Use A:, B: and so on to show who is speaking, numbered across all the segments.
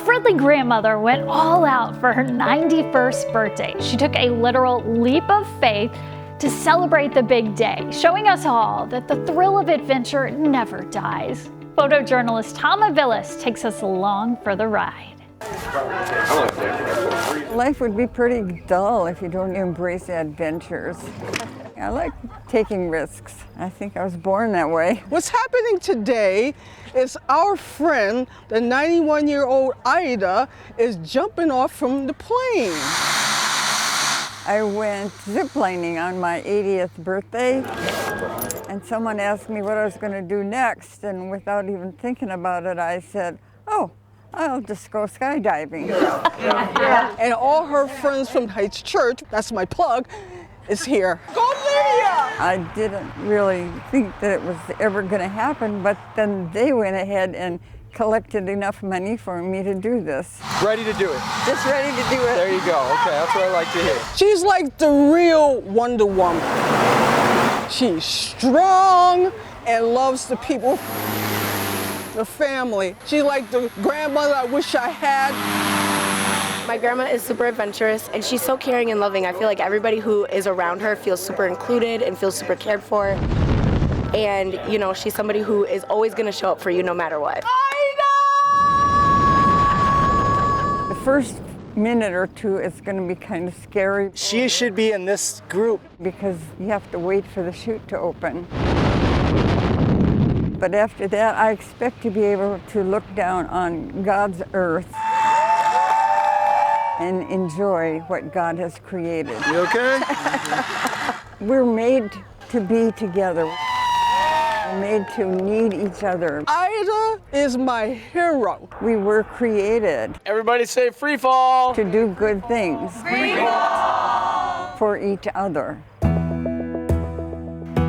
A: friendly grandmother went all out for her 91st birthday. She took a literal leap of faith to celebrate the big day, showing us all that the thrill of adventure never dies. Photojournalist Tom Aviles takes us along for the ride.
B: Life would be pretty dull if you don't embrace adventures. I like taking risks. I think I was born that way.
C: What's happening today is our friend, the 91-year-old Ida, is jumping off from the plane.
B: I went ziplining on my 80th birthday, and someone asked me what I was going to do next, and without even thinking about it, I said, oh, I'll just go skydiving.
C: And all her friends from Heights Church, that's my plug, is here. Go Lydia!
B: I didn't really think that it was ever going to happen, but then they went ahead and collected enough money for me to do this.
D: Ready to do it?
B: Just ready to do it.
D: There you go. Okay, that's what I like to hear.
C: She's like the real Wonder Woman. She's strong and loves the people, the family. She's like the grandmother I wish I had.
E: My grandma is super adventurous and she's so caring and loving. I feel like everybody who is around her feels super included and feels super cared for. And, you know, she's somebody who is always going to show up for you no matter what.
B: The first minute or two is going to be kind of scary.
D: She should be in this group.
B: Because you have to wait for the chute to open. But after that, I expect to be able to look down on God's earth and enjoy what God has created.
D: You okay?
B: We're made to be together. We're made to need each other.
C: Ida is my hero.
B: We were created
D: Everybody say free fall.
B: to do good things. Free fall! For each other.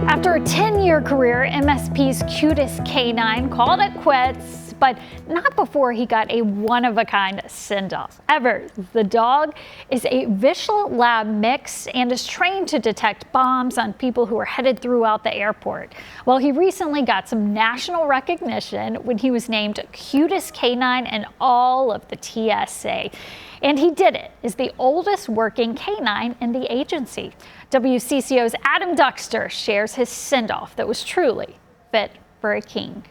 A: After a 10-year career, MSP's cutest canine called it quits, but not before he got a one-of-a-kind send-off. Evers, the dog, is a Visual Lab mix and is trained to detect bombs on people who are headed throughout the airport. Well, he recently got some national recognition when he was named cutest canine in all of the TSA. And he did it as the oldest working canine in the agency. WCCO's Adam Duxter shares his send-off that was truly fit for a king.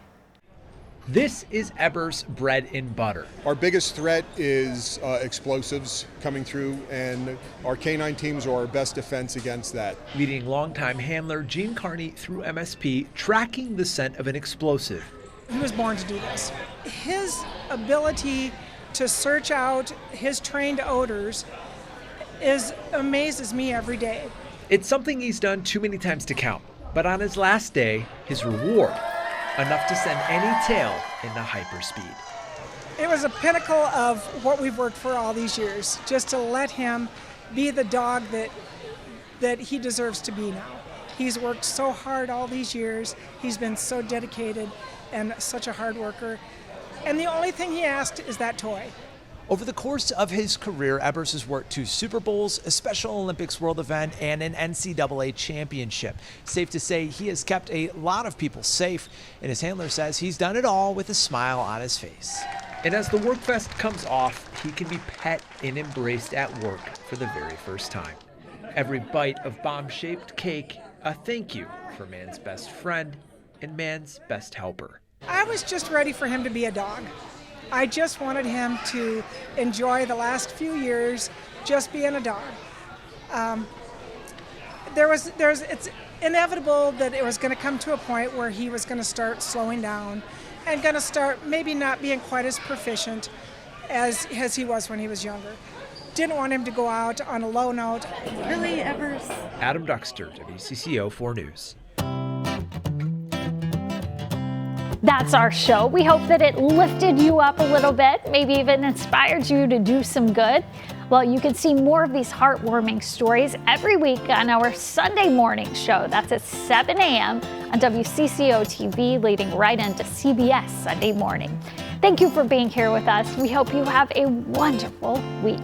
F: This is Eber's bread and butter.
G: Our biggest threat is explosives coming through, and our canine teams are our best defense against that.
F: Leading longtime handler Gene Carney through MSP, tracking the scent of an explosive.
H: He was born to do this. His ability to search out his trained odors amazes me every day.
F: It's something he's done too many times to count, but on his last day, his reward, enough to send any tail into hyperspeed.
H: It was a pinnacle of what we've worked for all these years, just to let him be the dog that he deserves to be now. He's worked so hard all these years. He's been so dedicated and such a hard worker. And the only thing he asked is that toy.
F: Over the course of his career, Ebers has worked 2 Super Bowls, a Special Olympics world event, and an NCAA championship. Safe to say he has kept a lot of people safe, and his handler says he's done it all with a smile on his face. And as the work vest comes off, he can be pet and embraced at work for the very first time. Every bite of bomb-shaped cake, a thank you for man's best friend and man's best helper.
H: I was just ready for him to be a dog. I just wanted him to enjoy the last few years just being a dog. It's inevitable that it was going to come to a point where he was going to start slowing down and going to start maybe not being quite as proficient as he was when he was younger. Didn't want him to go out on a low note.
A: Really, Evers?
F: Adam Duxter, WCCO 4 News.
A: That's our show. We hope that it lifted you up a little bit, maybe even inspired you to do some good. Well, you can see more of these heartwarming stories every week on our Sunday morning show. That's at 7 a.m. on WCCO TV, leading right into CBS Sunday morning. Thank you for being here with us. We hope you have a wonderful week.